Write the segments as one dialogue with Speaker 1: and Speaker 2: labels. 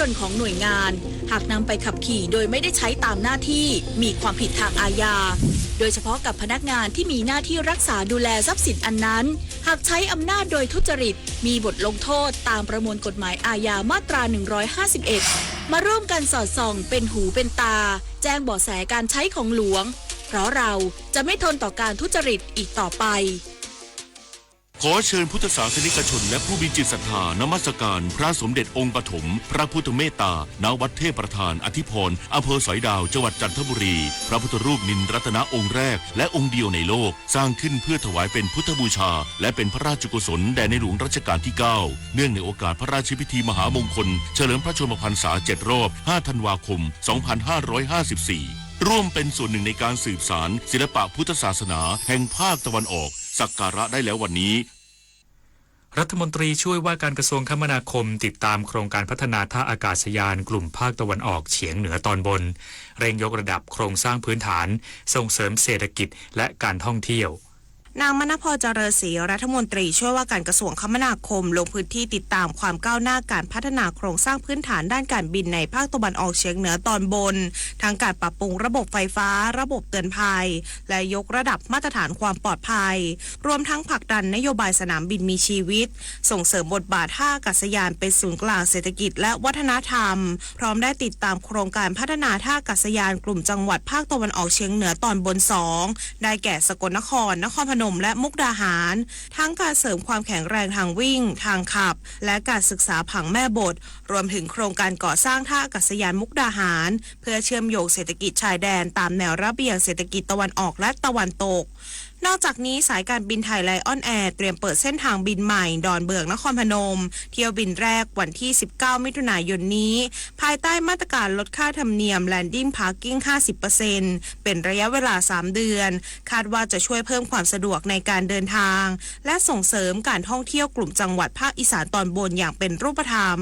Speaker 1: นต์ของหน่วยงานหากนำไปขับขี่โดยไม่ได้ใช้ตามหน้าที่มีความผิดทางอาญาโดยเฉพาะกับพนักงานที่มีหน้าที่รักษาดูแลทรัพย์สินอันนั้นหากใช้อำนาจโดยทุจริตมีบทลงโทษตามประมวลกฎหมายอาญามาตรา 151 มาร่วมกันสอดส่องเป็นหูเป็นตาแจ้งเบาะแสการใช้ของหลวงเพราะเราจะไม่ทนต่อการทุจริตอีกต่อไป
Speaker 2: ขอเชิญพุทธศาสนิกชนและผู้มีจิตศรัทธานมัสการพระสมเด็จองค์ปฐมพระพุทธเมตตาณวัดเทพประธานอธิพรอำเภอสอยดาวจังหวัดจันทบุรีพระพุทธรูปนินรัตนองค์แรกและองค์เดียวในโลกสร้างขึ้นเพื่อถวายเป็นพุทธบูชาและเป็นพระราชกุศลแด่ในหลวงรัชกาลที่ 9เนื่องในโอกาสพระราชพิธีมหามงคลเฉลิมพระชนมพรรษา7 รอบ 5 ธันวาคม 2554ร่วมเป็นส่วนหนึ่งในการสืบสานศิลปะพุทธศาสนาแห่งภาคตะวันออกสักการะได้แล้ววันนี้
Speaker 3: รัฐมนตรีช่วยว่าการกระทรวงคมนาคมติดตามโครงการพัฒนาท่าอากาศยานกลุ่มภาคตะวันออกเฉียงเหนือตอนบนเร่งยกระดับโครงสร้างพื้นฐานส่งเสริมเศรษฐกิจและการท่องเที่ยวน
Speaker 4: างมณพร เจริญศรีรัฐมนตรีช่วยว่าการกระทรวงคมนาคมลงพื้นที่ติดตามความก้าวหน้าการพัฒนาโครงสร้างพื้นฐานด้านการบินในภาคตะวันออกเฉียงเหนือตอนบนทั้งการปรับปรุงระบบไฟฟ้าระบบเตือนภัยและยกระดับมาตรฐานความปลอดภัยรวมทั้งผลักดันนโยบายสนามบินมีชีวิตส่งเสริมบทบาทท่าอากาศยานเป็นศูนย์กลางเศรษฐกิจและวัฒนธรรมพร้อมได้ติดตามโครงการพัฒนาท่าอากาศยานกลุ่มจังหวัดภาคตะวันออกเฉียงเหนือตอนบน2ได้แก่สกลนครนครพนมและมุกดาหารทั้งการเสริมความแข็งแรงทางวิ่งทางขับและการศึกษาผังแม่บทรวมถึงโครงการก่อสร้างท่าอากาศยานมุกดาหารเพื่อเชื่อมโยงเศรษฐกิจชายแดนตามแนวระเบียงเศรษฐกิจตะวันออกและตะวันตกนอกจากนี้สายการบินไทยไลออนแอร์เตรียมเปิดเส้นทางบินใหม่ดอนเบืองนครพนมเที่ยวบินแรกวันที่19มิถุนายนนี้ภายใต้มาตรการลดค่าธรรมเนียม Landing Parking 50% เป็นระยะเวลา3 เดือนคาดว่าจะช่วยเพิ่มความสะดวกในการเดินทางและส่งเสริมการท่องเที่ยวกลุ่มจังหวัดภาคอีสานตอนบนอย่างเป็นรูปธรรม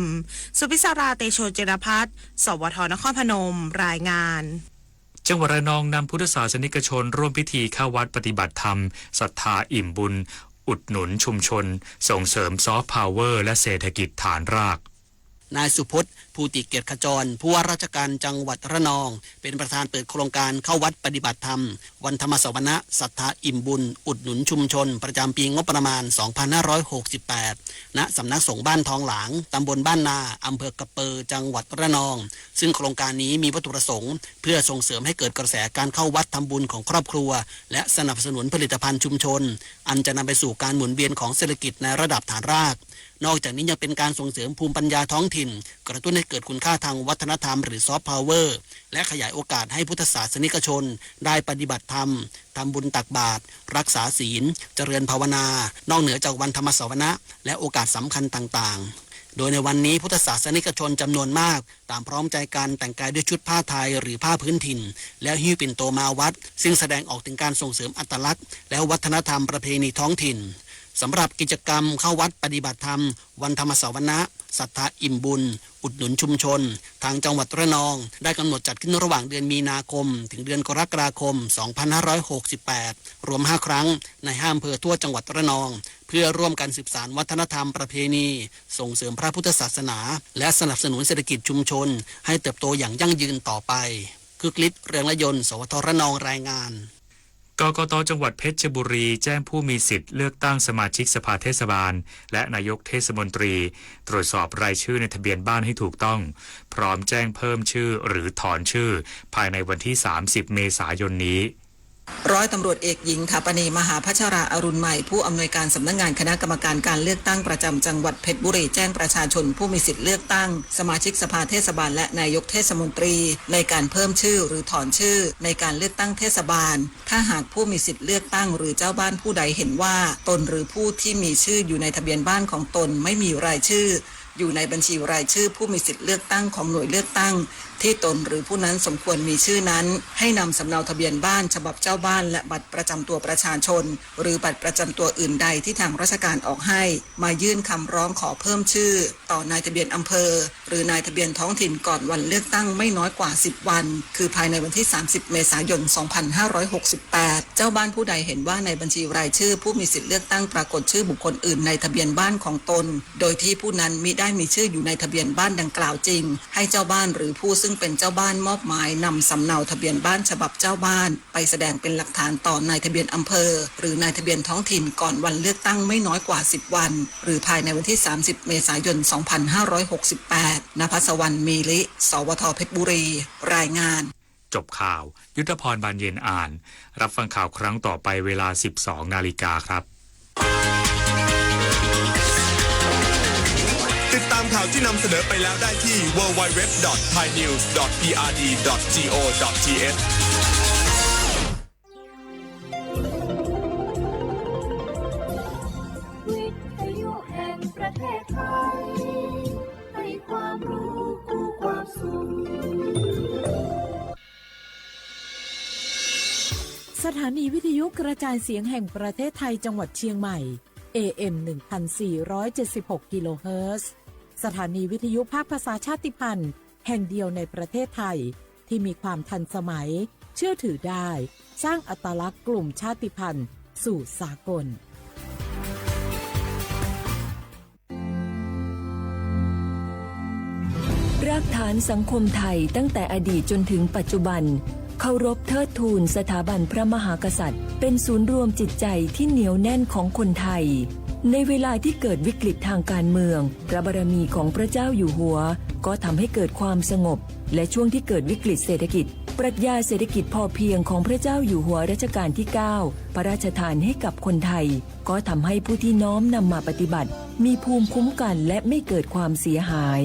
Speaker 4: สุพิศราเตโชเจรพัฒน์สวทนครพนมรายงาน
Speaker 3: จังหวัดระนองนำพุทธศาสนิกชนร่วมพิธีเข้าวัดปฏิบัติธรรมศรัทธาอิ่มบุญอุดหนุนชุมชนส่งเสริมซอฟต์พาวเวอร์และเศรษฐกิจฐานราก
Speaker 5: นายสุพจน์ภูติเกียรติขจรผู้ว่าราชการจังหวัดระนองเป็นประธานเปิดโครงการเข้าวัดปฏิบัติธรรมวันธรรมสวนะศรัทธาอิ่มบุญอุดหนุนชุมชนประจำปีงบประมาณ 2568 ณ สำนักสงฆ์บ้านทองหลางตำบลบ้านนาอำเภอกระเปอจังหวัดระนองซึ่งโครงการนี้มีวัตถุประสงค์เพื่อส่งเสริมให้เกิดกระแสการเข้าวัดทำบุญของครอบครัวและสนับสนุนผลิตภัณฑ์ชุมชนอันจะนำไปสู่การหมุนเวียนของเศรษฐกิจในระดับฐานรากนอกจากนี้ยังเป็นการส่งเสริมภูมิปัญญาท้องถิ่นกระตุ้นให้เกิดคุณค่าทางวัฒนธรรมหรือซอฟต์พาวเวอร์และขยายโอกาสให้พุทธศาสนิกชนได้ปฏิบัติธรรมทำบุญตักบาตรรักษาศีลเจริญภาวนานอกเหนือจากวันธรรมสวนะและโอกาสสำคัญต่างๆโดยในวันนี้พุทธศาสนิกชนจำนวนมากต่างพร้อมใจกันแต่งกายด้วยชุดผ้าไทยหรือผ้าพื้นถิ่นแล้วหิ้วปิ่นโตมาวัดซึ่งแสดงออกถึงการส่งเสริมอัตลักษณ์และวัฒนธรรมประเพณีท้องถิ่นสำหรับกิจกรรมเข้าวัดปฏิบัติธรรมวันธรรมสวนะศรัทธาอิ่มบุญอุดหนุนชุมชนทางจังหวัดระนองได้กำหนดจัดขึ้นระหว่างเดือนมีนาคมถึงเดือนกรกฎาคม 2568 รวม 5 ครั้งใน5 อำเภอทั่วจังหวัดระนองเพื่อร่วมกันสืบสานวัฒนธรรมประเพณีส่งเสริมพระพุทธศาสนาและสนับสนุนเศรษฐกิจชุมชนให้เติบโตอย่างยั่งยืนต่อไปคือคลิปเรืองละยนต์สวทระนองรายงาน
Speaker 3: กกต.จังหวัดเพชรบุรีแจ้งผู้มีสิทธิ์เลือกตั้งสมาชิกสภาเทศบาลและนายกเทศมนตรีตรวจสอบรายชื่อในทะเบียนบ้านให้ถูกต้องพร้อมแจ้งเพิ่มชื่อหรือถอนชื่อภายในวันที่30 เมษายนนี้
Speaker 6: ร้อยตำรวจเอกหญิงถาปณีมหาพัชราอรุณใหม่ผู้อำนวยการสำนักงานคณะกรรมการการเลือกตั้งประจำจังหวัดเพชรบุรีแจ้งประชาชนผู้มีสิทธิ์เลือกตั้งสมาชิกสภาเทศบาลและนายกเทศมนตรีในการเพิ่มชื่อหรือถอนชื่อในการเลือกตั้งเทศบาลถ้าหากผู้มีสิทธิ์เลือกตั้งหรือเจ้าบ้านผู้ใดเห็นว่าตนหรือผู้ที่มีชื่ออยู่ในทะเบียนบ้านของตนไม่มีรายชื่ออยู่ในบัญชีรายชื่อผู้มีสิทธิ์เลือกตั้งของหน่วยเลือกตั้งที่ตนหรือผู้นั้นสมควรมีชื่อนั้นให้นำสำเนาทะเบียนบ้านฉบับเจ้าบ้านและบัตรประจำตัวประชาชนหรือบัตรประจำตัวอื่นใดที่ทางราชการออกให้มายื่นคำร้องขอเพิ่มชื่อต่อนายทะเบียนอำเภอหรือนายทะเบียนท้องถิ่นก่อนวันเลือกตั้งไม่น้อยกว่า10 วันคือภายในวันที่30 เมษายน 2568 เจ้าบ้านผู้ใดเห็นว่าในบัญชีรายชื่อผู้มีสิทธิ์เลือกตั้งปรากฏชื่อบุคคลอื่นในทะเบียนบ้านของตนโดยที่ผู้นั้นมิ ได้มีชื่ออยู่ในทะเบียนบ้านดังกล่าวจริงให้เจ้าบ้านหรือผู้ซึ่งเป็นเจ้าบ้านมอบหมายนำสำเนาทะเบียนบ้านฉบับเจ้าบ้านไปแสดงเป็นหลักฐานต่อนายทะเบียนอำเภอหรือนายทะเบียนท้องถิ่นก่อนวันเลือกตั้งไม่น้อยกว่า10วันหรือภายในวันที่30เมษายน2568 ณ ภัสวรรณ มีลิ สวท เพชรบุรี รายงาน
Speaker 3: จบข่าวยุทธพรบานเย็นอ่านรับฟังข่าวครั้งต่อไปเวลา 12 นาฬิกาครับ
Speaker 7: ติดตามข่าวที่นำเสนอไปแล้วได้ที่ www.thainews.prd.go.th
Speaker 8: วิทยุแห่งประเทศไทยให้ความรู้กู้ความสุข
Speaker 9: สถานีวิทยุกระจายเสียงแห่งประเทศไทยจังหวัดเชียงใหม่ AM 1476 กิโลเฮิรตซ์สถานีวิทยุภาคภาษาชาติพันธุ์แห่งเดียวในประเทศไทยที่มีความทันสมัยเชื่อถือได้สร้างอัตลักษณ์กลุ่มชาติพันธุ์สู่สากล
Speaker 10: รากฐานสังคมไทยตั้งแต่อดีตจนถึงปัจจุบันเคารพเทิดทูนสถาบันพระมหากษัตริย์เป็นศูนย์รวมจิตใจที่เหนียวแน่นของคนไทยในเวลาที่เกิดวิกฤตทางการเมืองพระบารมีของพระเจ้าอยู่หัวก็ทำให้เกิดความสงบและช่วงที่เกิดวิกฤตเศรษฐกิจปรัชญาเศรษฐกิจพอเพียงของพระเจ้าอยู่หัวรัชกาลที่ 9 พระราชทานให้กับคนไทยก็ทำให้ผู้ที่น้อมนำมาปฏิบัติมีภูมิคุ้มกันและไม่เกิดความเสียหาย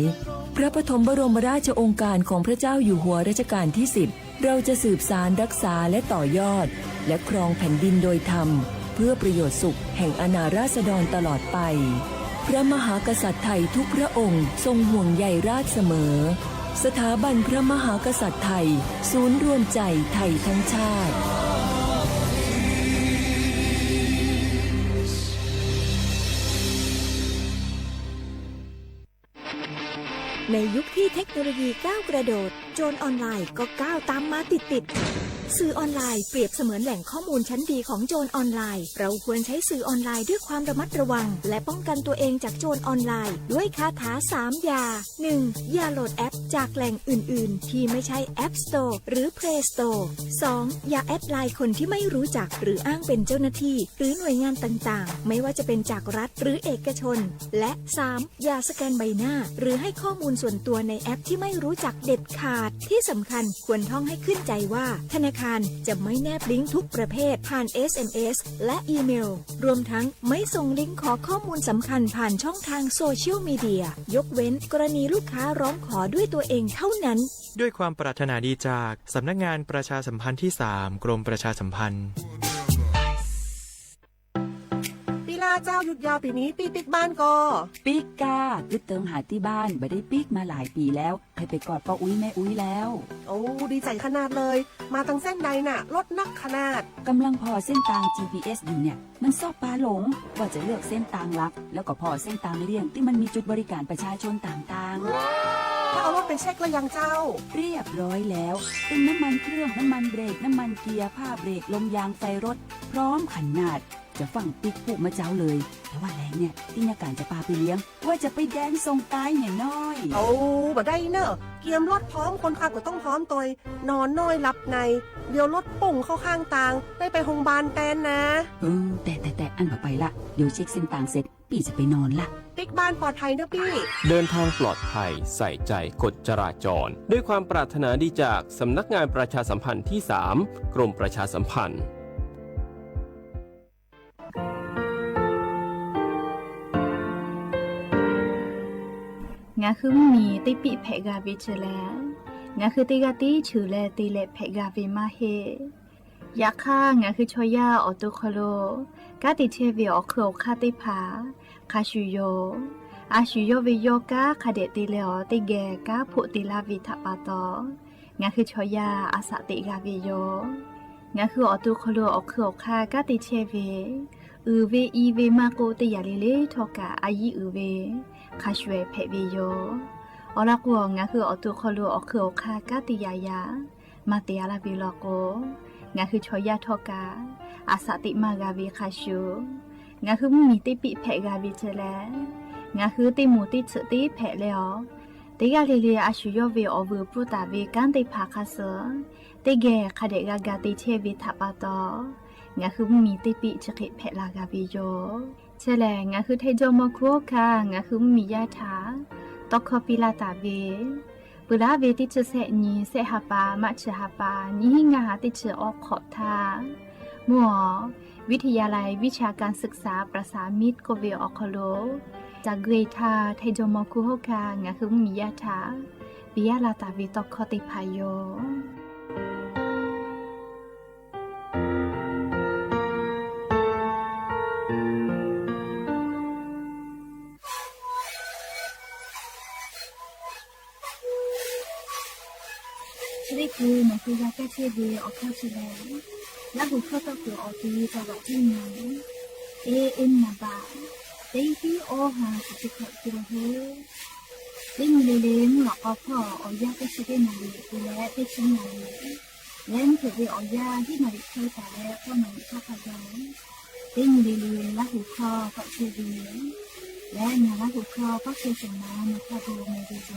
Speaker 10: พระปฐมบรมราชโองการของพระเจ้าอยู่หัวรัชกาลที่ 10เราจะสืบสานรักษาและต่อยอดและครองแผ่นดินโดยธรรมเพื่อประโยชน์สุขแห่งอาณาราษฎรตลอดไปพระมหากษัตริย์ไทยทุกพระองค์ทรงห่วงใยราษฎร์เสมอสถาบันพระมหากษัตริย์ไทยศูนย์รวมใจไทยทั้งชาติ
Speaker 11: ในยุคที่เทคโนโลยีก้าวกระโดดโจรออนไลน์ก็ก้าวตามมาติดสื่อออนไลน์เปรียบเสมือนแหล่งข้อมูลชั้นดีของโจรออนไลน์เราควรใช้สื่อออนไลน์ด้วยความระมัดระวังและป้องกันตัวเองจากโจรออนไลน์ด้วยคาถา3อย่า 1. อย่าโหลดแอปจากแหล่งอื่นๆที่ไม่ใช่ App Store หรือ Play Store 2. อย่าแอดไลน์คนที่ไม่รู้จักหรืออ้างเป็นเจ้าหน้าที่หรือหน่วยงานต่างๆไม่ว่าจะเป็นจากรัฐหรือเอกชนและ 3. อย่าสแกนใบหน้าหรือให้ข้อมูลส่วนตัวในแอปที่ไม่รู้จักเด็ดขาดที่สำคัญควรท่องให้ขึ้นใจว่าธนาคารจะไม่แนบลิงก์ทุกประเภทผ่าน SMS และอีเมลรวมทั้งไม่ส่งลิงก์ขอข้อมูลสำคัญผ่านช่องทางโซเชียลมีเดียยกเว้นกรณีลูกค้าร้องขอด้วยตัวเองเท่านั้น
Speaker 12: ด้วยความปรารถนาดีจากสำนักงานประชาสัมพันธ์ที่ 3 กรมประชาสัมพันธ์
Speaker 4: เจ้าหยุดยาวปีนี้ปีปิกบ้านก็
Speaker 13: ปิกกาคือเติงหาที่บ้านไม่ได้ปิกมาหลายปีแล้วเคยไปกอดป้าอุ้ยแม่อุ้ยแล้ว
Speaker 4: โอ้ดีใจขนาดเลยมาตั้งเส้นใดน่ะรถนักขนาด
Speaker 13: กำลังพอเส้นทาง GPS อยู่เนี่ยมันซอกปลาหลงว่าจะเลือกเส้นทางลักแล้วก็พอเส้นทางเลี่ยงที่มันมีจุดบริการประชาชนต่าง
Speaker 4: ๆถ้าเอารถไปเช็คแล้วยังเจ้า
Speaker 13: เรียบร้อยแล้วเติมน้ำมันเครื่องน้ำมันเบรกน้ำมันเกียร์ผ้าเบรกลมยางไฟรถพร้อมขนาดจะฟังปิ๊กปุ๊มาเจ้าเลยแต่ว่าแรงเนี่ยที่นาการจะพาไปเลี้ยงว่าจะไปแดนทรงตายเนี่ยน้อย
Speaker 4: โอ้บ่ได้เนอะเกียมรถพร้อมคนขับก็ต้องพร้อมตัวนอนน้อยหลับในเดี๋ยวรถปุ่งเข้าข้างทางได้ไปโรงพยาบาลแตนนะ
Speaker 13: แต่อันต่อไปละเดี๋ยวเช็คเส้นทางเสร็จพี่จะไปนอนละ
Speaker 4: ปิ๊กบ้านปลอดภัยนะพี่
Speaker 14: เดินทางปลอดภัยใส่ใจกฎจราจรด้วยความปรารถนาดีจากสำนักงานประชาสัมพันธ์ที่ 3 กรมประชาสัมพันธ์
Speaker 15: งาคือมีติปิเพกาวิชแลงาคือติกาติชื่อแลติเลเพกาวิมาเฮยาค่างาคือชอยาออโตโคโลกาติเทวิออคือคาติผาคาชุโยอาชุโยวิโยกาคาเดติเลอติแกกาพุติลาวิทปาตองาคือชอยาอาสติกาวิโยงาคือออโตโคโลออคือคากาติเทวิเวอีเวมาโกติยาเลเลทอกาอายีเวคาชเวเพวิโยอลักวงงาคืออตุคอลูอคืออคากาติยายามาเตียลาบิลโกงาคือชอยาทอกาอาสติมากาวิคาชูงาคือมีติปิเพกาวิเจเล งาคือติหมูติฉติแผะแล้วติกาลีอาชุยอเวอเวปุตาเวกันติภาคาเสติแกคาเดกากาติเชวิทัปาตองาคือมีติปิฉกิแผะลากาวิโยเชแลงาคือเทจมคุค่ะงาคือมียาถาตอคอปิลาตาเวปุราเวติฉเสนีเสหปามัชหปานิหิงาติฉออกขอทามัววิทยาลัยวิชาการศึกษาประสามิตรโกเวออคโลจากเกรทาไทจมคุโฮกางาคือมียาถาปิยาลาตาวิตคติพายโยชริกูมันคือยาแก้เชื้อเวออกเข้าเชื้อและหูเข้าตะกัวออกทีตลอดที่นั้นเอ็นนาบาเต็งที่โอหาสิขะกิโลเฮเต็งเลงหลอกพ่อออยาก็ชิเดนาลีกูและเตชินาลีเล่นเถื่อออยาที่นาลีเคยแต่แล้วก็นาลีข้าพเจ้าเต็งเลและหูเข้าก็เชื้อเวและนาละหูเข้าก็เชื้อสมามาข้าดูในดีโด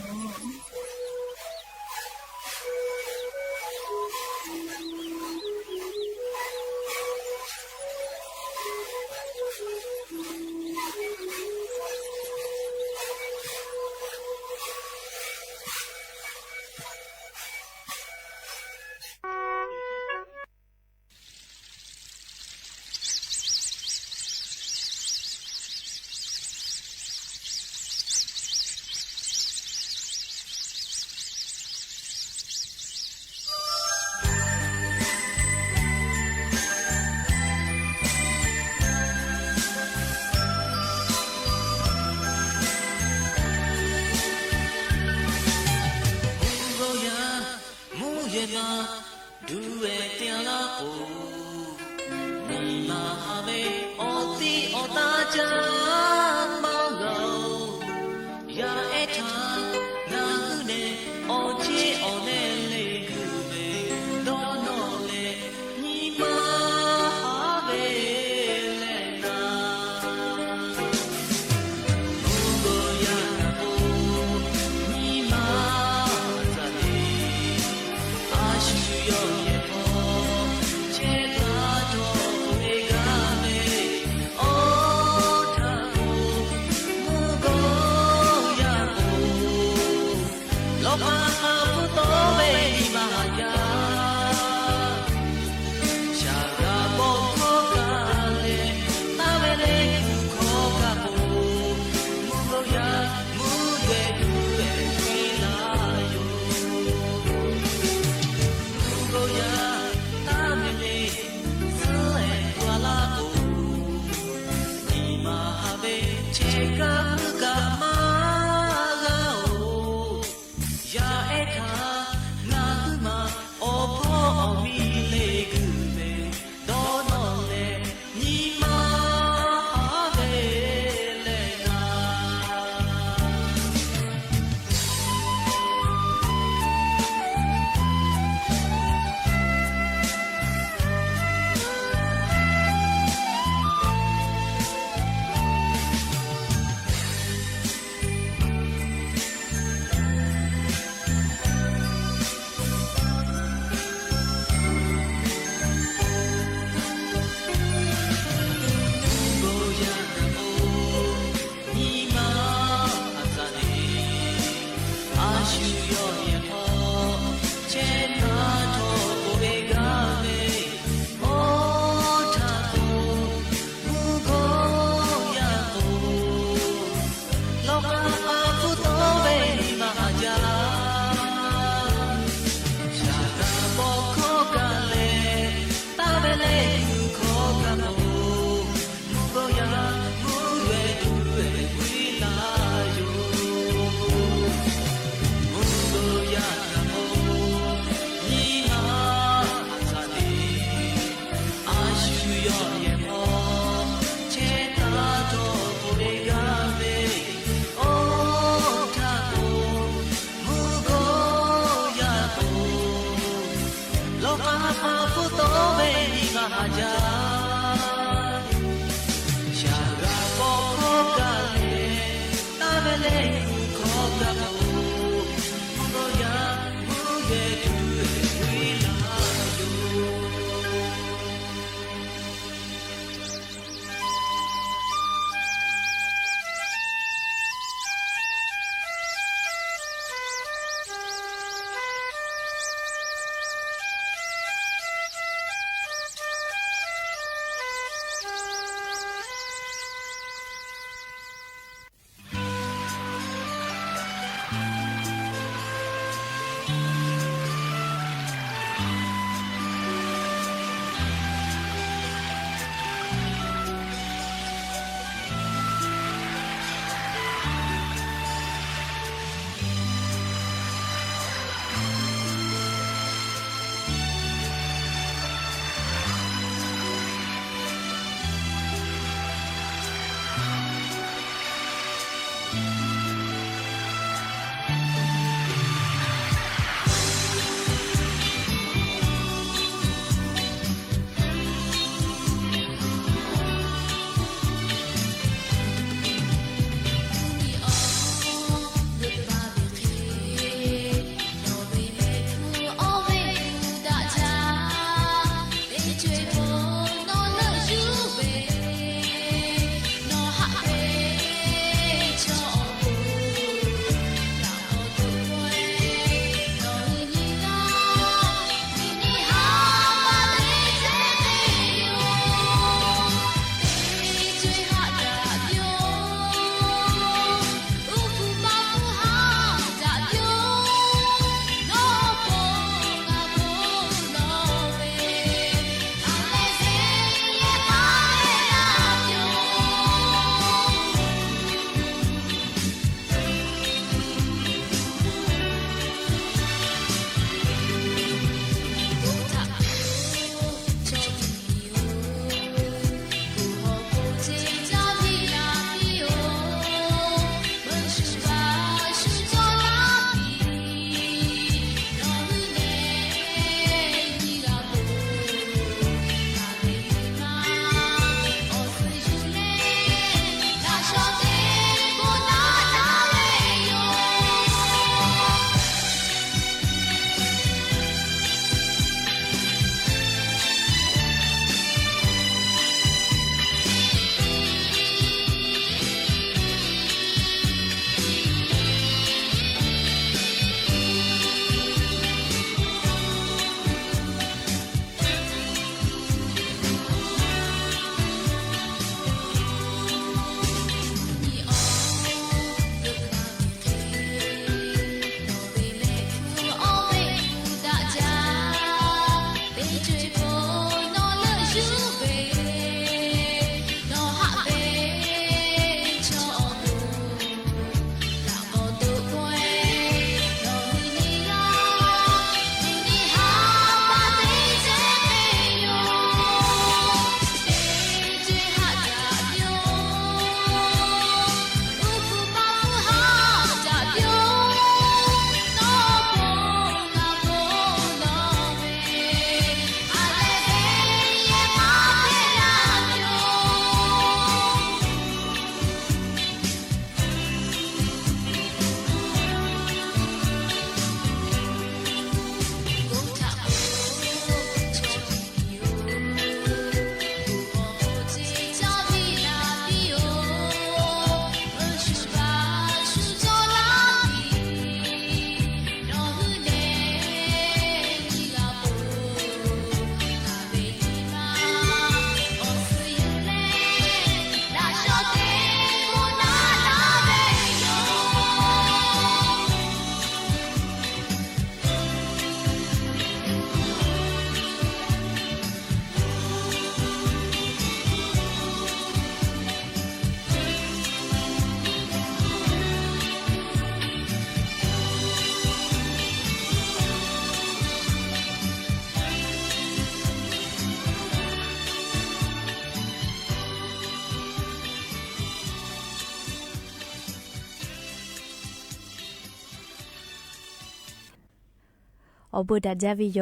Speaker 15: อบูดัจจาวิโย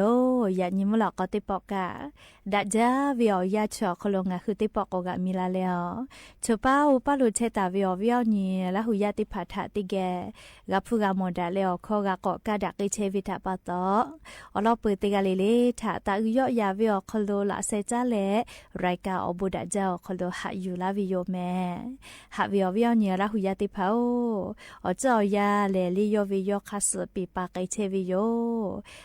Speaker 15: ยานิมลอกก็ติปอกกะดัจจาวิโอยาชอคลงะคือติปอกกะมิลาเลอชป้าอุปาลุเชตาวิโอวิโอนีละหุยาติพัทะติแกกับผู้กามดาเลอคอกะกอกะดักอิเชวิทะปะตออลอปืติกะเลเลทะตะอุยอยาวิโอคโลละเซจาเลไรกาอบูดัจจาคโลหะยูลาวิโยแมหะวิโอวิโอนีละหุยาติพาอจอยาเลลิโยวิโยคัสปีปากอิเชวิโย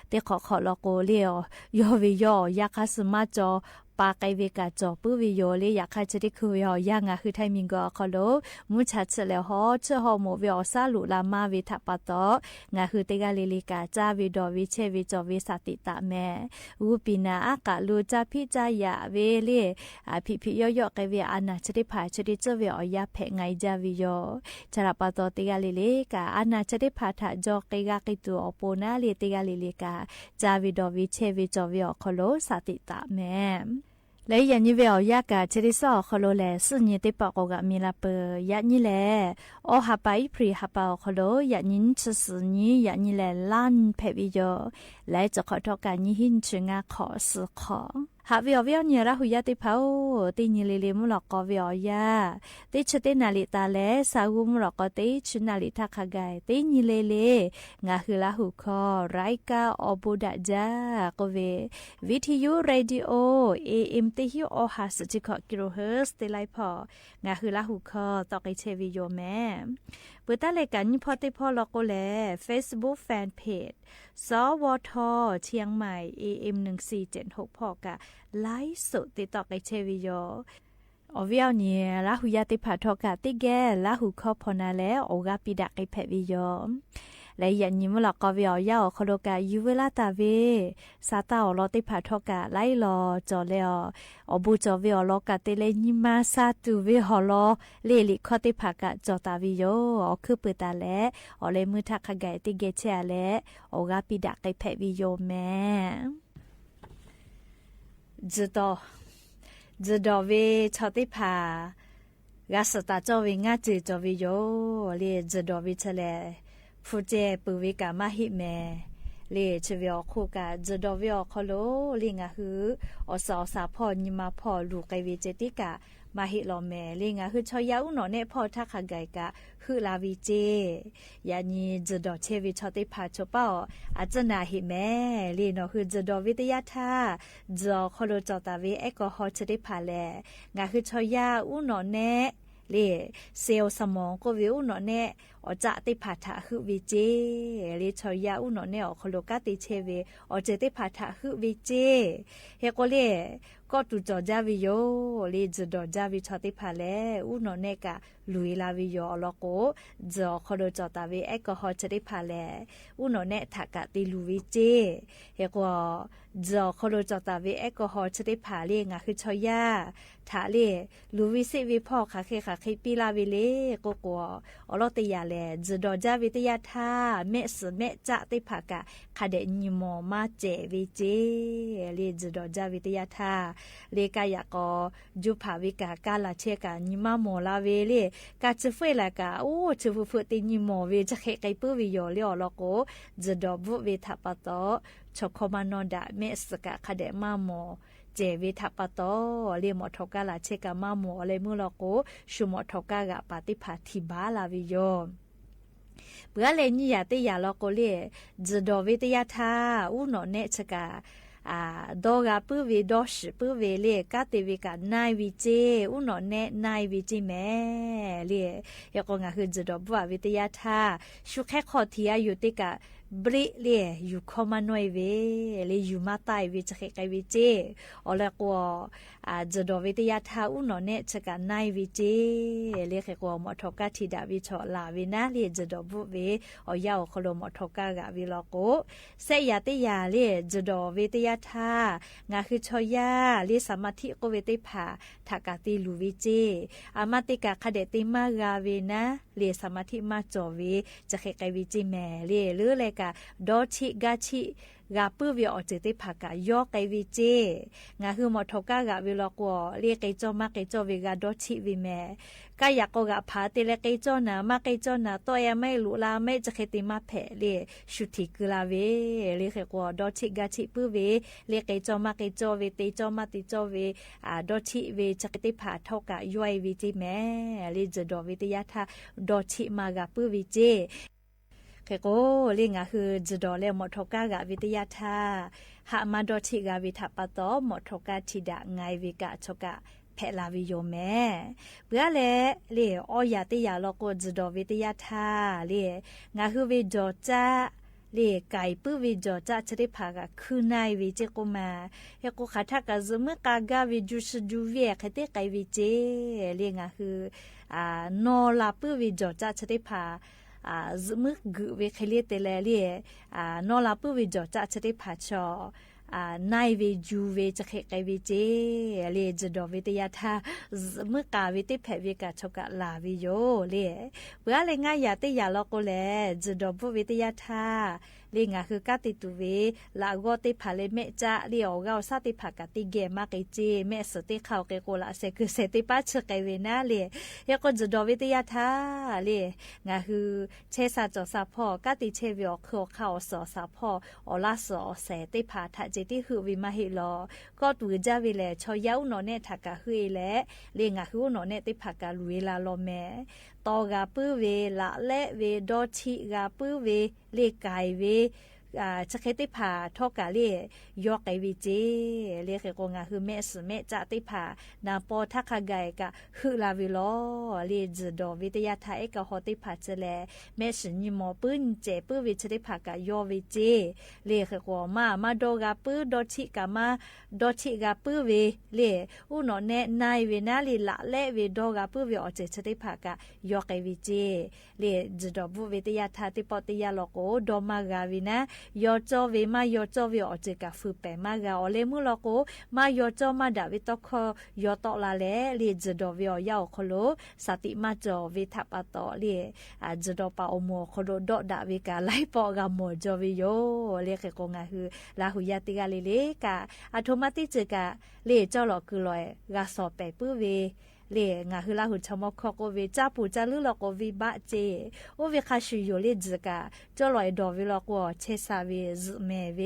Speaker 15: เตขอลอโกเลียวยอวิโยยาคาสมาจอปาไกเวกาจอปื้วิโยเลยอยากให้จะได้คุยอย่างอ่ะคือไทยมิงก็ขอโลมุชัดเสแล้วฮอเชื่อฮอโมวิอซาลุลามาวิทัปะตองาคือเตกาลิลิกาจาวิดอวิเชวิจอวิสติตะแม่อูปินาอากาลูจาพิจายาเวเลพิยอยกเวอานาจะได้ผ่าจะได้เจวิอยาเพไงจาวิโยจราปะตอเตกาลิลิกาอานาจะได้ผ่าทะจอเกกากิตัวอโปนาเลเตกาลิลิกาจาวิดอวิเชวิจอวิอขอโลสติตะแม่และยันยี่เวลยากาเชริซอคโลแลซึ่งยี่ติปอกกะมีลาเปยันยี่แลโอฮับไปพรีฮับเปาคโลยันยินชสืนี้ยันยี่แลลั่นเพวิโยและจะขอทอการยี่หินชงาขอสือขอหาวิอวิอเนี่ยระหุยาติเผาตีนี่เลมุลอกกวิอยาติชตินาลิตาเลสาวุมุลอกติชนาลิทักขกายตีนี่เลงาคือละหุคอไรกาอบูดาจากเววิทยุเรดิโอAMติฮิโอหาสจิกกิโลเฮิรตซ์ติไลพองาคือละหุคอตอกไอเชวิโยแม่เปิดตาเลกันพอติพอลอกโกแล Facebook Fan Page สวทเชียงใหม่ AM 1476พอกะไลฟ์สดติดต่อไอเชวิโยอวิอเนี่ยละหุยาติผาทอกะติแกละหุคอพอนาแลโอกาปิดักไอเพวิโยและยันยิมลอกกวิอยาคโลกายูเวลาตาเวซาตาอลอติผาทอกะไลลอจอเลอบูจอเวอลอกาเตเลนิมาซาตูเวฮอลอเลลิคอติผากะจอตาวิโยอคือเปตาและอเลมือทักขะไกติเกเชอาและโอกาปิดักไอเพวิโยแม่จะดอเวชอติผากาสตาจอเวงาจืจอวิโยเลจะดอเวเชเลฟูเจปุวิกามาฮิเมเลชเวอคูกาจะดอเวอคโลลิงาฮืออสอสาพอนิมาพอลูกไกเวเจติกามาฮิลอเมลิงาฮือชอยาอุนอเนพอทักขะไกกะฮือลาวิเจยานีจะดอเชวิชอติพาชปออาจนาฮิเมลีนอฮือจะดอวิทยาทาจอคโลจอตาเวแอลกอฮอล์ชติพาแลงาฮือชอยาอุนอเนเลเซลสมองก็วิวเนาะแน่อจะติผาถะคือวิเจเลชอยาอุเนาะแน่อคโลกาติเชเวอเจติผาถะคือวิเจเฮก็เลก็ตุจอจาวิโยเลจดอจาวิชอติผาแลอุเนาะแน่กะลุยลาวิโยอลอโกจอคโลจอตาเวแอลกอฮอล์ชติผาแลอุเนาะแน่ทะกะติลุวิเจเฮก็จอคโลจอตาเวแอลกอฮอล์ชติผาเลงะคือชอยาถาเลลุวิสิวิพ่อค่ะเคปีลาวิเลโกโกอลอตยาแลจดอจาวิทยาทาเมสเมจะติภากะคาเดนิโมมาเจวิเจเลจดอจาวิทยาทาเลกายากอจุภาวิกากาลาเชกานิมาโมลาเวเลกาจะเฟลากาโอจะฟุฟุตินิโมเวจะเคไกปืวิโยเลอลอโกจดอบุเวทัปตอชคมานอดาเมสกะคาเดมาโมเจวิทัปโตเรียมอทกาลาเชกามาโมเลมุลโกชุมอทกากะปาติภาธิบาลาวิโยเบื่อเลนี่ยาติยาลโกเลจดอวิทยาทาอุนอเนชกาดอกาปื้อวิดอชปื้อเวเลกาติวิกานายวิเจอุนอเนนายวิจิแม่เลยกงาคือจดอบัววิทยาทาชุแค่ขอทีอายุติกาบริเลอยู่คอมานอยเวเลอยู่มาตายเวจะเคไกวิเจอแล้วก็จะดอวิทยาทาอุนอเนชกานายวิเจเลเคก็มอทกาทิดาวิชอลาวินะเลจะดอบุเวอยาวคโลมอทกากะวิลโกเสยาติยาเลจะดอวิทยาทางาคือชอยาเลสมาธิโกเวติภาทากาติลูวิเจอามาติกาคเดติมากาเวนะเลสมาธิมาจอเวจะเคไกวิจิแมเลหรือเลกาดอชิกาชิ
Speaker 16: กาปื้อวิออเจติผักกะยอกไกวิเจงาคือหมอทกากะวิลอกวเรียกไกจอมาไกจอวิกาดอชิวิแม่กะอยากกะพาเตเลไกจอนะมาไกจอนะตัวยังไม่รู้ลาไม่จะเคติมาแผเลชุติกลาเวเรียกกว่าดอชิกาชิปื้อเวเรียกไกจอมาไกจอเวเตจอมาติจอเวดอชิเวจะเคติผาเท่ากะย่อยวิจิแม่เรียจะดอวิทยาทาดอชิมากะปื้อวิเจเคโกเรียงาคือจะดอเลหมอทกากะวิทยาทาหามาดอชิกาวิทัปตอหมอทกาทิดะไงวิกะชกะแพลาวิโยแม่เบื่อแลเล่อยาติยาลอกจะดอวิทยาทาเล่งาคือวิจอจ้าเล่ไก่ปื้อวิจอจ้าชริภากะคือนายวิเจโกมาเฮโกขาทักกะซมกากาวิจุสจูเวคเตไกวิเจเล่งาคือนอลาปื้อวิจอจ้าชริภาซมึกกเวเคเลเตเลเลีนอลาปื้อวิจอจ้าชริภาชอนายเวจูเวจะเคไกวิเจเลจะดอวิทยาทาเมื่อกาวิติแผวิกาชกะลาวิโยเลเบื่อเลยง่ายอย่าติอย่าลอกเลจะดอบุวิทยาทาเลงาคือกาติตุเวลาโกติผาเลเมจะเลียวเกาซาติผากติเกมาไกเจเมสติเขาเกโกลาเซคือเซติปัชไกเวนาเลยก็จะดอวิทยาทาเลงาคือเชซาจอซาพอกาติเชวิอคือเขาสอซาพออลาสอเซติผาทะเจติคือวิมาฮิลอก็ตูจาวิเลชอยาวนอเนทักกะฮือเลเลงาคือนอเนติผากะลุเวลาลอแมตอกาปื้อเวละและเวดอชิกาปื้อเวเลไกเวจะเคติผาทอกะเลยอกไกวิเจเลเคโกงาคือเมสเมจะติผานาปอทักขะไกกะฮือลาวิลอเลจดอวิทยาทาเอกะฮอติผาเจเลเมสนิมอปื้นเจปื้อวิชติผากะยอวิเจเลเคโกมาโดกาปื้อดอชิกามาดอชิกาปื้อเวเลอุนอเนนายเวนาลีละและเวดอกาปื้อเวอเจชติผากะยอกไกวิเจเลจดอบุวิทยาทาติปอติยาลอโกดอมากาวินะยอจอเวมายอจอเวอเจกาฟืเปมากาอเลมุลโกมายอจอมาดาวิตคอยอตอลาเลเลจดอเวอยาคโลสติมาจอเวทัปตอเลจดอปาอโมคโดดอดาเวกาไลปอกาโมจอเวโยเลเคโกงาคือลาหุยาติกาเลกาออโตมาติเจกาเลจอลอคือลอยกาสอเปปื้อเวเลงาคือลาหุชมคโกเวจาปูจาลุลโกวิบะเจโอเวคาชิโยเลจกาจอลอยดอเวลโกเชซาเวซเมเว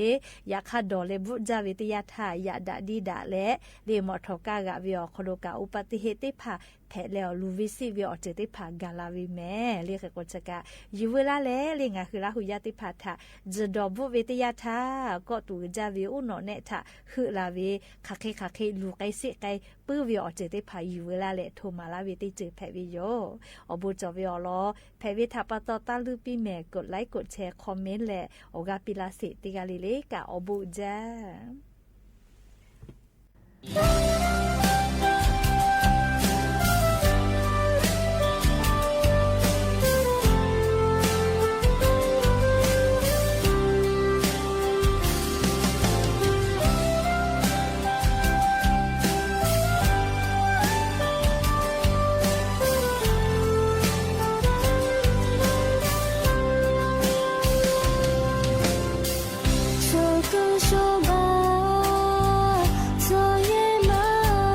Speaker 16: ยาคาดอเลบุจาวิทยาทายาดาดีดาและเลมอทกากะเวอคโลกาอุปติเหติภาแผลแล้วลูวิซิเวอเจติภากาลาวิแม่เลกกจกายูเวลาเลเลงาคือลาหุยาติภาทาจดอบุวิทยาทาก็ตูจาเวอุนอเนทาคือลาเวคาเคลูไกสิไกปื้อเวอเจติภายูเวลาเลโทมาลาวิติเจแผวิโยอบุจอเวอลอแผวิทัปตอตาลูปีแม่กดไลค์กดแชร์คอมเมนต์และโอกาปิลาสิติกาลิเลกาอบุจา
Speaker 8: 说吧，昨夜吗？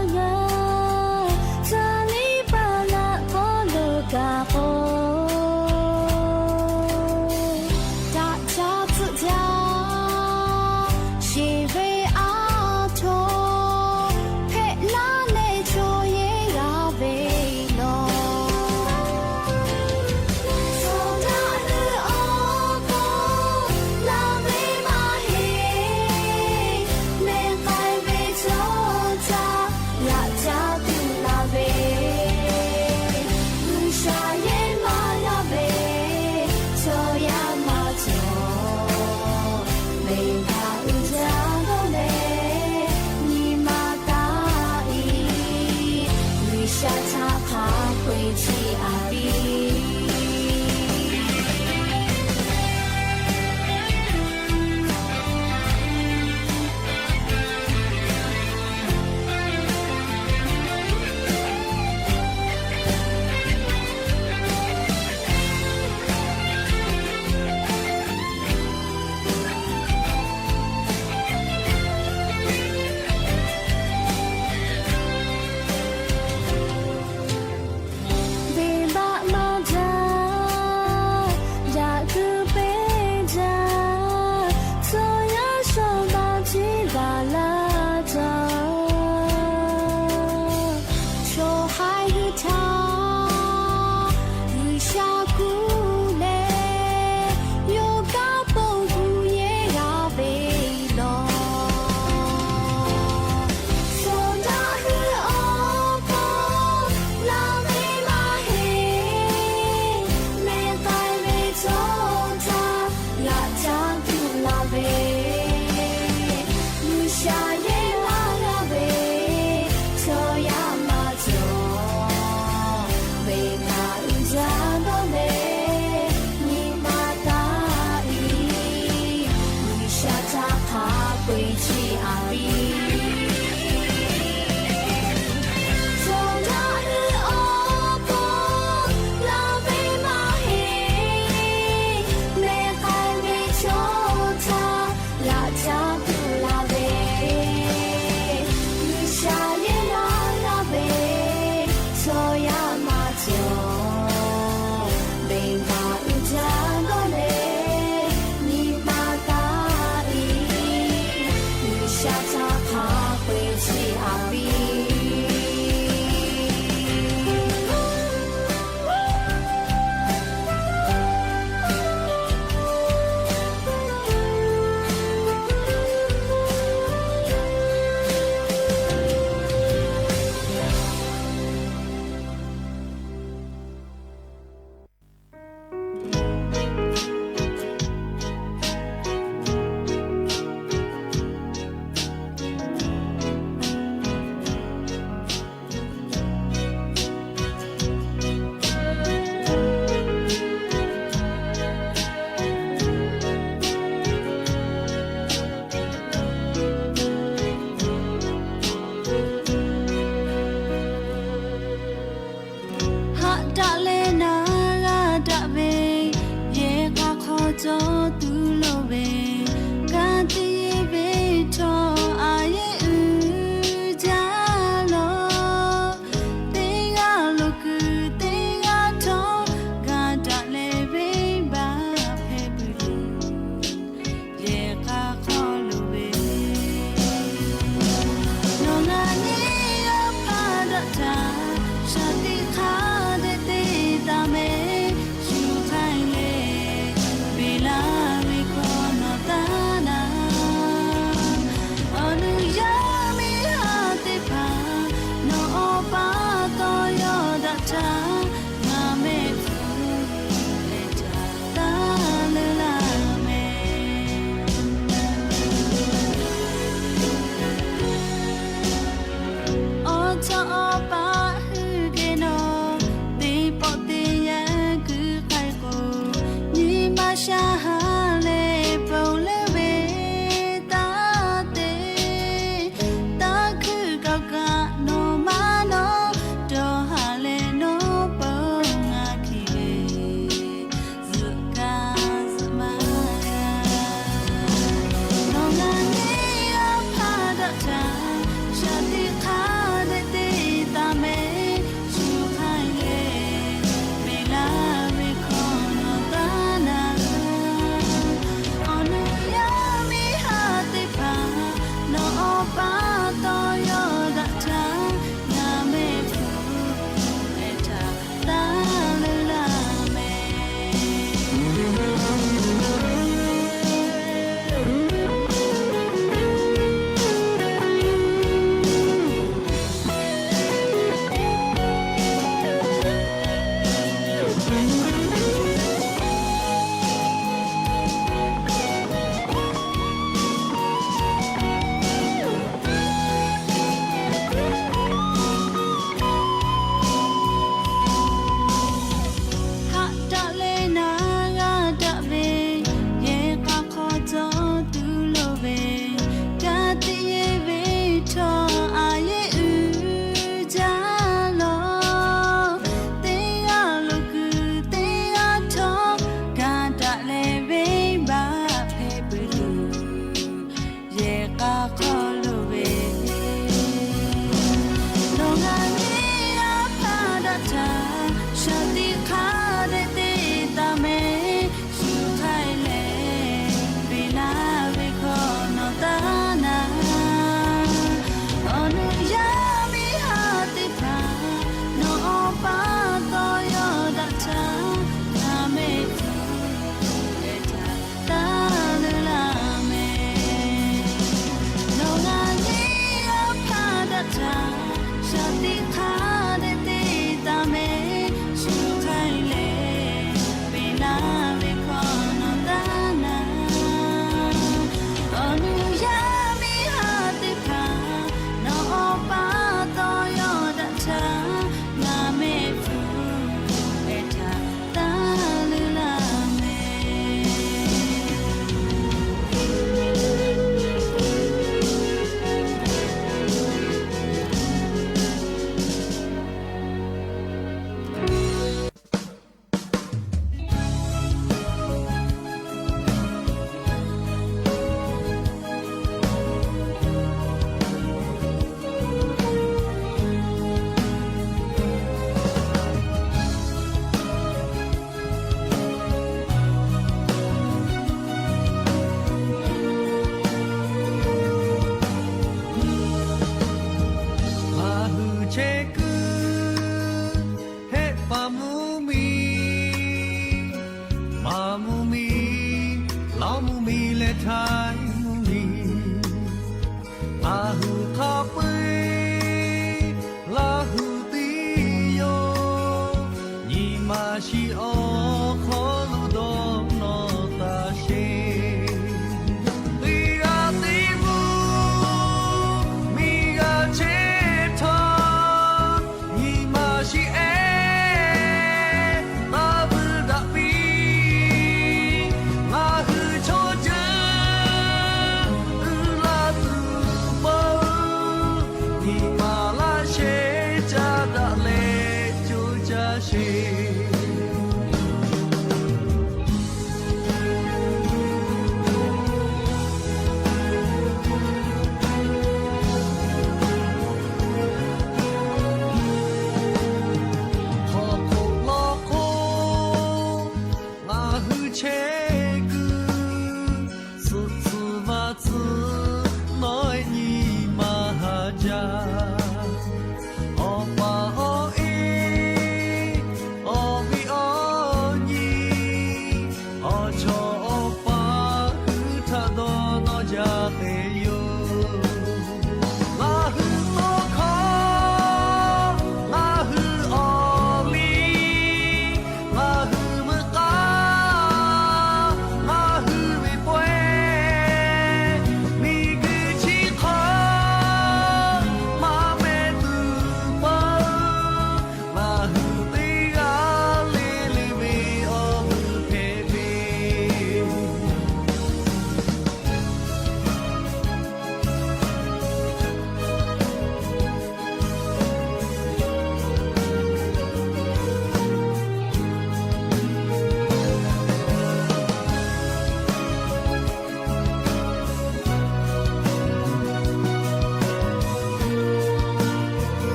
Speaker 8: 归去阿比。下茶
Speaker 17: le thai muni ahu khapi lahu ti yo ni ma shi o kholu do no ta she ti ga ti mu mi ga che tha ni ma shi e ta bu da pi ma hu cho je la tu mo ni ma la she cha da le chu cha she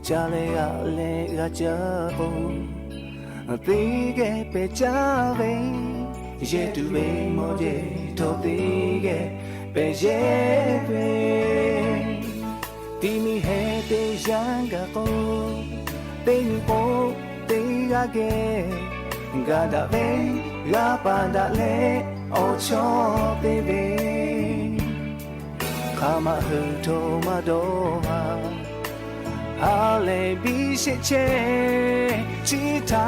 Speaker 18: Chale ale gachapo Tige pe chave Je tuve moje to tige pe jeve Timi he te janga ko Te ni ko te gage Gada ve gapanda le ocho te ve Kama hu to madoha Ale bishe chita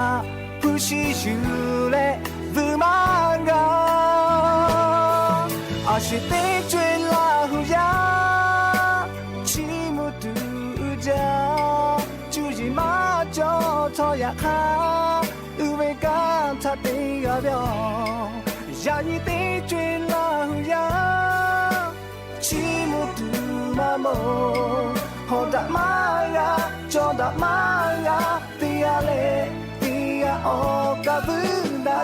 Speaker 18: pushi shule vumanga ashite chela huya chimutu ja chuji ma jo toya kha uwe ka thate ga byo ya yi te chela huya chimutu ma mo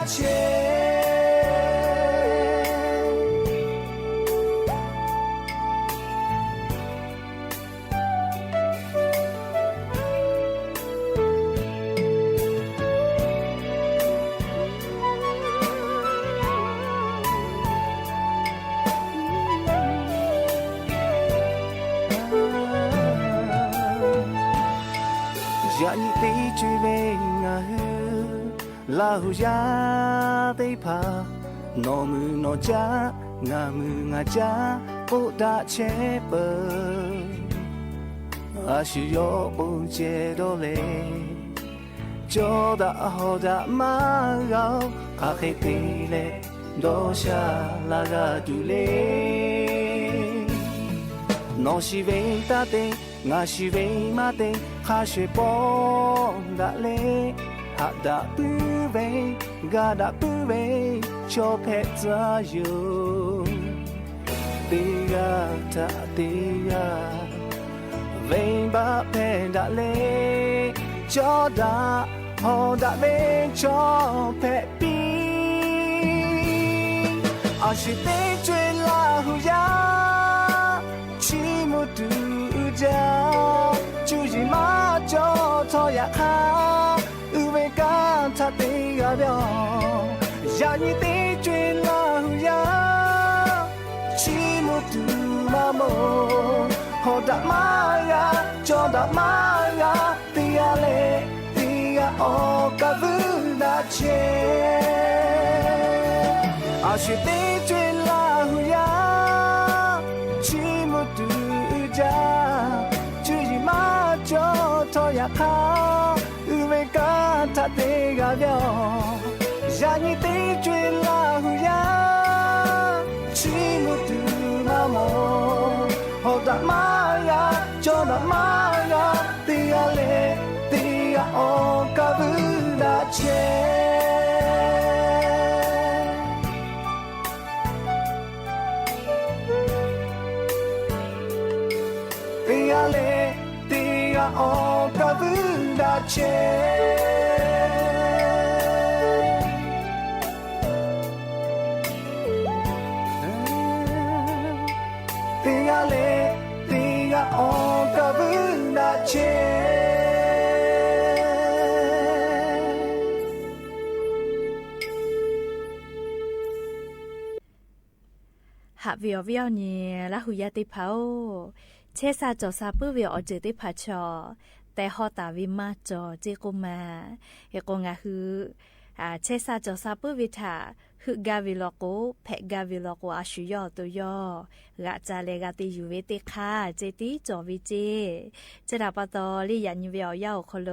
Speaker 18: 切。呀，你得追为我老呀得怕，诺姆诺家，我姆我家不打切不，啊是有不接到嘞，就打好打马高，卡黑皮嘞，多下拉个杜嘞，诺是为打的。我是为马的，哈是波达嘞，哈达不为，嘎达不为，就陪着有，地呀他地呀，为把陪达嘞，就达好达为就陪比，阿是得追拉胡呀，起木杜。注意马就操呀卡，为干他的个表，让你的追老呀，起木杜马莫，好打马呀，就打马呀，地呀嘞，地呀哦个不拿钱，阿是的追老呀，起木杜家。就讨呀他，为干他的个表，让你得追老呀，起木杜马莫，好打马呀，就打马呀，地呀嘞，地呀哦个不拿钱，地呀嘞。哦，个不拿钱，地呀嘞，地呀哦，个不拿钱。
Speaker 16: hạ viêu nè là hủy ti phao chế sa cho sa bự viêu ở chế ti phá choแต่họตาวิมาจอเจกุมาเฮกงาฮือเชซาจอซาปุวิทาฮึกาวิโลโกเพกาวิโลโกอาชุยอตัวยอกะจาเลกาติยูเวติคาเจติจอวิเจเจดาปะตอลิยันเวียวยาวโคโล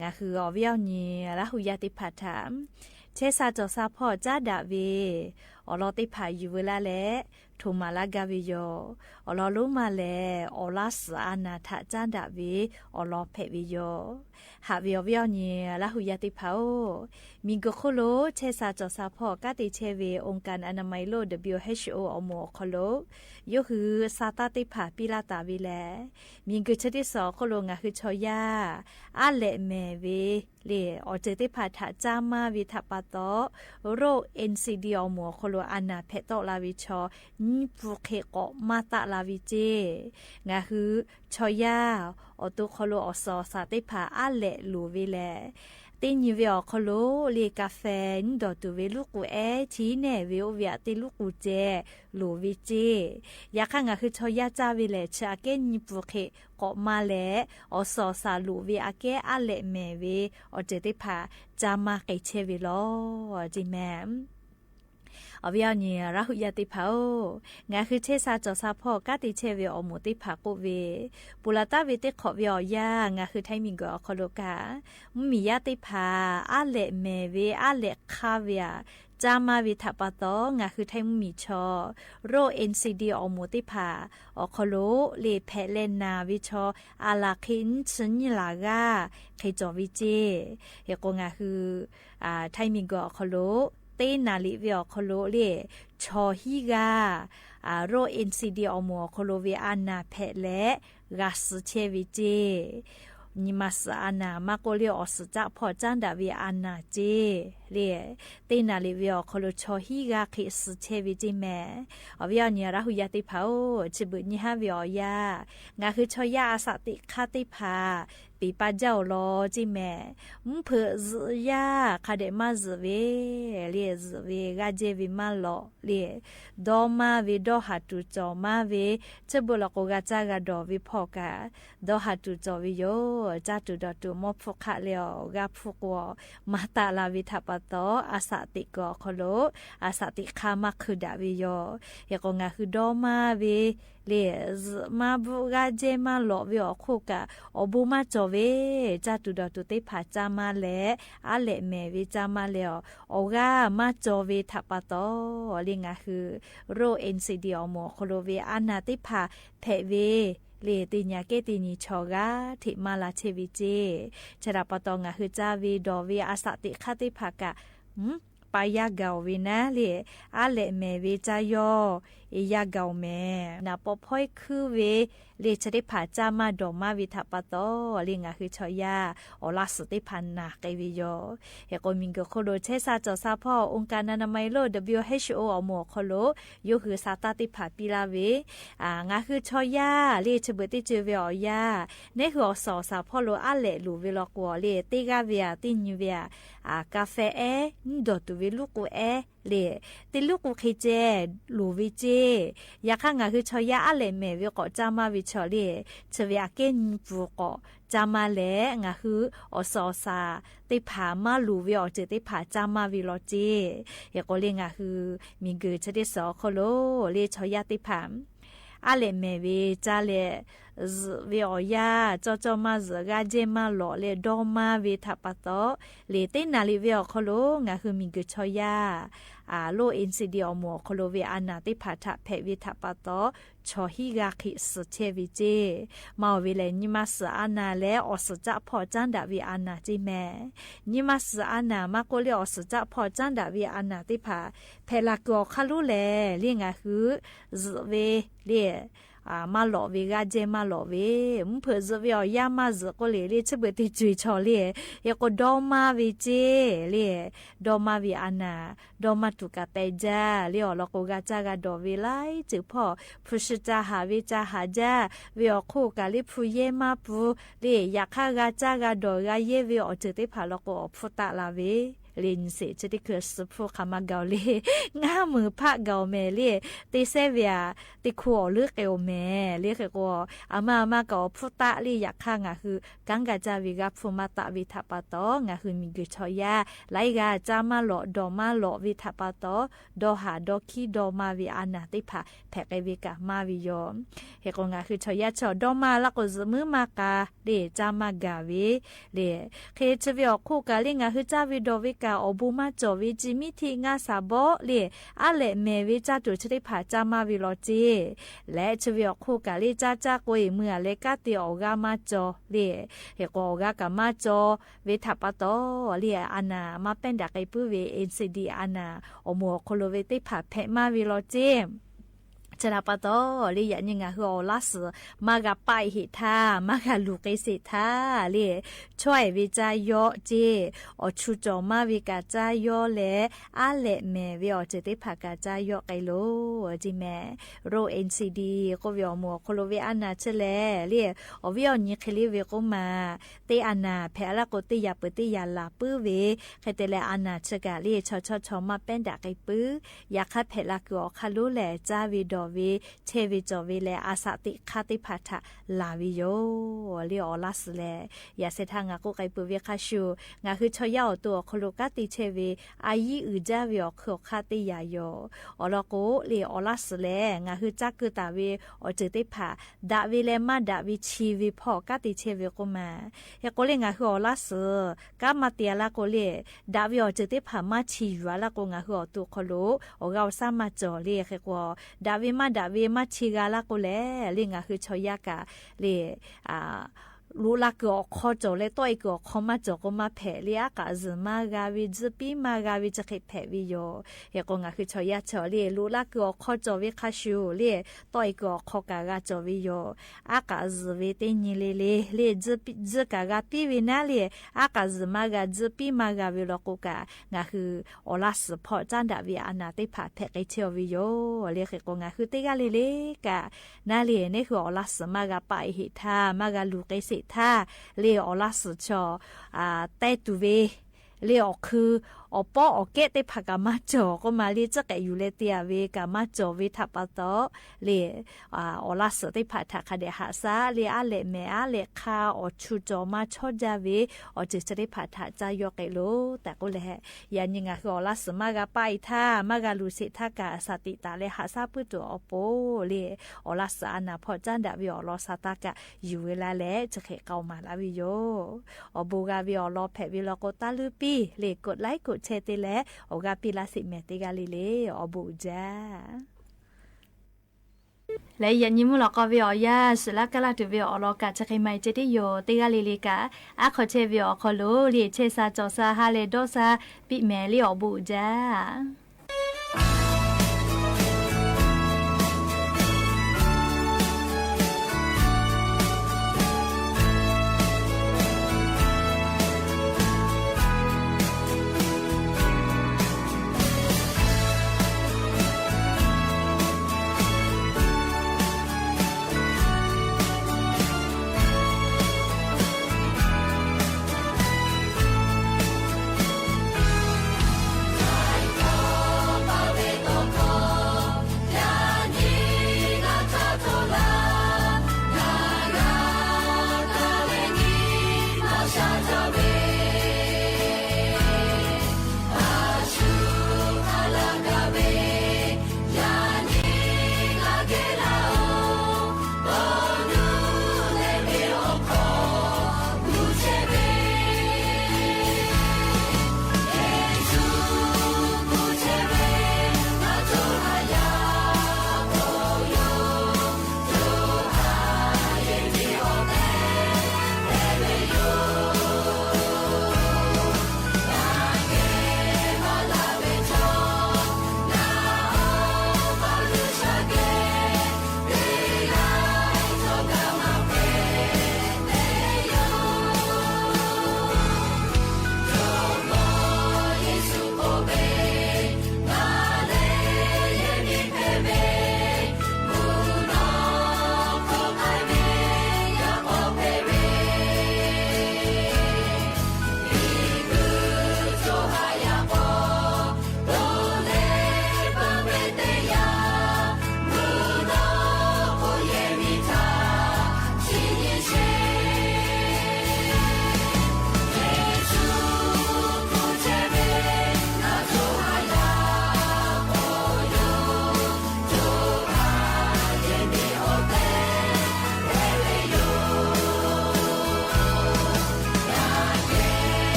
Speaker 16: งาฮืออเวียวนีละหุยาติพัทธามเชซาจอซาพ่อจ้าดาเวอลอติพายูเวลาแลทูมาลากาวิโยอลอลุมาแลอลาสอานาทะจ้าดาเวอลอเพวิโยหาวิโอวิโอนีละหุยาติพาโอมีกโคโลเชซาจอซาพ่อกาติเชเวองค์การอนามัยโลก WHO อโมโคโลโยฮือซาตาติพาปิลาตาวิแลมีกชติสอโคโลงาคือชอยาอาเลเมเวเลอเจติพาทะจามาวิทปาโตโร NCD อโมโคโลอานาเพโตลาวิชอนิปุเคโกมาตะลาวิเจงาคือชอยาอตุโคโลอซอซาติพาอาเลลูวิแลตินยูเวอโคโลเลกาเฟนดอตุเวลูกูเอทีเนเวโอเวติลูกูเจลูวิเจยาคังาคือชอยาจาวิเลชาเกนิปุเคโกมาเลอซอซาลูเวอาเกอาเลเมเวอเจติพาจามาเกเชวิโลจิแมมอวิญญาณรักยาติพาวงาคือเชซาจอซาพ่อกาติเชวิอมุติภากุเวปุลาตาวิติขอวิอยางาคือไทมิงกอคโลกามียาติพาอาเลเมเวอาเลคาเวียจามาวิทัปโตงาคือไทมีชอโร NCD อมุติภาอคโลเลเพเลนาวิชออาลาคินชินลากาเคจอวิเจเฮกงาคือไทมิงกอคโลเตนาลิเวียโคโลเลชอฮิกาโร NCD อโมโคโลเวอานาเพและกาสเชวิเจนิมาสอานามาโกเลออสจักพอจันดาเวอานาเจ เล่ตีนาลิวิอคโลชอฮีกาคิสเชวิจิแม่อวิอเนี่ยราหุยาติเผาจิบุญฮาวิอยางาคือชอยาอาสติคาติพาปีป้าเจ้าลอจิแม่เพื่อซึยาคาเดมาซึเวเลียซึเวกาเจวิมาลอเลียดอมาเวดอหัตุจอมาเวเจบุลโกกาจากาดอวิพอกาดอหัตุจอวิโยจาตุดอตุมอฟุกะเลียวกาฟุกวมาตาลาวิทัปโตอาสติกอคโลอาสติคามาคือดาวิโยยกงาคือดอมาเวเลียมาบุกาเจมาลอวิอคุกะอบุมาจอเวจาตุดอตุเตผาจามาเลอาเลเมวิจามาเลออกามาจอเวทัปโตลิงาคือโรเอ็นซีดีอโมโคโลเวอานาติผาเพเวเลติญาเกตินิชอกาทิมาลาเชวิเจชราปตองาคือจาวีดอวีอาสติคติภากะปายาเกาวินะเลอาเลเมวิจายอเอยาเกาเมนาปอพอยคือเวเลชติผาจามาดอมาวิทัปโตลิงาคือชอยาอลาสติพันนาเกวิโยเฮโกมิงโกโคโลเชซาจอซาพ่อองค์การอนามัยโลก WHO อหมอโคโลยูคือซาตาติผาปิลาเวงาคือชอยาเลชเบติเจเวอยาในหัวสอซาพ่อโลอาเลลูเวลกัวเลติกาเวียติญเวียกาเฟเอดอตุเวลูกูเอเลติลูกูคิเจลูวิเจยาข้างาคือชอยาอาเลเมวิกอจามาวิชอเลเชเวียเกนปูกอจามาเลงาคืออสอซาติผามาลูวิอเจติผาจามาวิโลเจยากอเลงาคือมีเกเชเดสอโคโลเลชอยาติผามอาเลเมวิจาเลวิโอยาจอจอมาซกาเจมาหล่อเลดอมาวิทัปโตเลเตนาลิวิโอโคโลงาคือมีเกชอยาโลอินซิเดียมโคโลเวอานาติผาทะเพวิทัปโตชอฮิกาคิสเชวิเจมาวิเลนิมัสอานาเลอสจะพอจันดาวิอานาจิแมนิมัสอานามาโกเลอสจะพอจันดาวิอานาติผาเพลากอคาลุเลเลียงาคือซเวเลมาหล่อเวกาเจมาหล่อเวเพื่อจะเวียยามาจะก็เลยชเบติจุยชอเลยยก็ดอมาเวเจเลยดอมาเวอานาดอมาตุกาเตจาเลยอลโกกาจากาดอเวไลจือพ่อผู้ชจาหาเวจาหาจาเวอโคกาลิผู้เยมาปูเลยอยากข้ากาจากาดอกาเยเวอจือติผาลโกพุตาลาเวลินเสจะได้เกิดสุภคามาเกาเลง่ามือพระเกาเมเลติเซเวียติขัวเลือกเอวเมเรียกว่าอามาเกาพุตะลีอยากข้างคือกังกาจาวิกาพุมาตะวิทัปโตงาคือมีกุชอยาไลกาจามาหล่อดอมาหล่อวิทัปโตดอหาดอคีดอมาวิอานาติผาแผกไอวิกามาวิยอมเฮกงาคือชอยาชอดอมาละก็ซมือมากาเดจามากาวิเดเคชเวียคู่กาลิงาคือจาวิดอวิกาอบูมาจอวิจิมิทีงาซาโบเลอาเลเมวิจาตุชริผาจามาวิโลจีและชเวียคู่กาลิจ้าโกยเมื่อเลกาติออกามาจอเลเฮกออกากามาจอเวทัปโตเลอานามาเป็นดักไอปุเวเอ็นซีดีอานาอโมโคโลเวติผาเพมาวิโลจีชนะปะโตลียันยังไงคืออลาสมากะไปหิทามากะลูกไอสิทาลีช่วยวิจัยโยเจอชุจอมาวิกาจายโยเลอาเลเมวิอเจติภากาจายโยไกโลจิเมโรเอ็นซีดีก็วิอมัวโคโลเวอานาเชเลลีอวิอนิคลีเวก็มาเตอานาเพลาโกติยาปติยาลาปื้อเวเคเตเลอานาเชกาลีชอมาเป็นดักไอปื้อยากคัดเพลากัวคาลุแลจาวิดอวิเทวิจอวิเลอาสติคาติพัทะลาวิโยลิออลัสเลยาเสทางากุไกปุเวคาชูงาคือชอยาตัวโคโลกาติเชวิอายีอืจาวิอโคคาติยาโยอลโกลิออลัสเลงาคือจักกุตาวิอเจติผาดาวิเลมาดาวิชีวิพอกาติเชวิโกมาเฮโกเลงาคือออลัสกามาเตียลาโกเลดาวิอเจติผามาชีวาลาโกงาคือตัวโคโลออกาซามาจอเลเฮโกดาวิมาดาเวมาชิกาลาโกเลลิงาคือชอยากาเล รู้ละก็ขอโจเลยตัวอีกก็ขอมาโจก็มาแผ่เลียกะซึมากาวิจปีมากาวิจะเคแผ่วิโยเฮก็งาคือชอยาชอเลียรู้ละก็ขอโจวิคาชูเลียตัวอีกก็ขอกากาโจวิโยอากาซึเวเตนิเลเลเลียจะกากาปีวินาเลียอากาซึมากาจะปีมากาวิโลกุกางาคืออลาสพอจันดาวิอานาติผาแผ่ไกเชียววิโยเลียเฮก็งาคือติกาเลเลกะนาเลียนี่คืออลาสมากาไปหิทามากาลูกสิท่าเลียอลาสชอเตตูเวเลียคืออปอเกตผักมาจอก็มาเลียจะแกอยู่เลเตียเวกามาจอวิทัปโตเลียอลาสติผัดทักเดหาซาเลียอาเลเมอาเลคาอชูจอมาชอจาเวอจิจะได้ผัดทักจายกเกโลแต่ก็เลยยันยังไงคืออลาสมากาไปท่ามากาลูสิทากาสติตาเลหาซาปุตัวอปอเลียอลาสอานาพอจันดาวิอลอสตากะอยู่เวลาและจะเขเกามาลาวิโยอบูกาวิอลอแผวิลโกตาลูปีเลกดไลค์กดแชร์ติและโอกาปิลาสิเมติกาลิเลอบูจ้าและยันยิมุลก็วิอยาสละกะลาตุวิอลอกะจะใครไม่จะได้โยติกาลิลิกะอะขอเชวิอคอโลเลียเชซาจอซาฮาเลโดซาปิเมลิอบูจ้า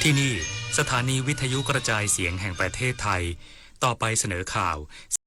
Speaker 3: ที่นี่สถานีวิทยุกระจายเสียงแห่งประเทศไทยต่อไปเสนอข่าว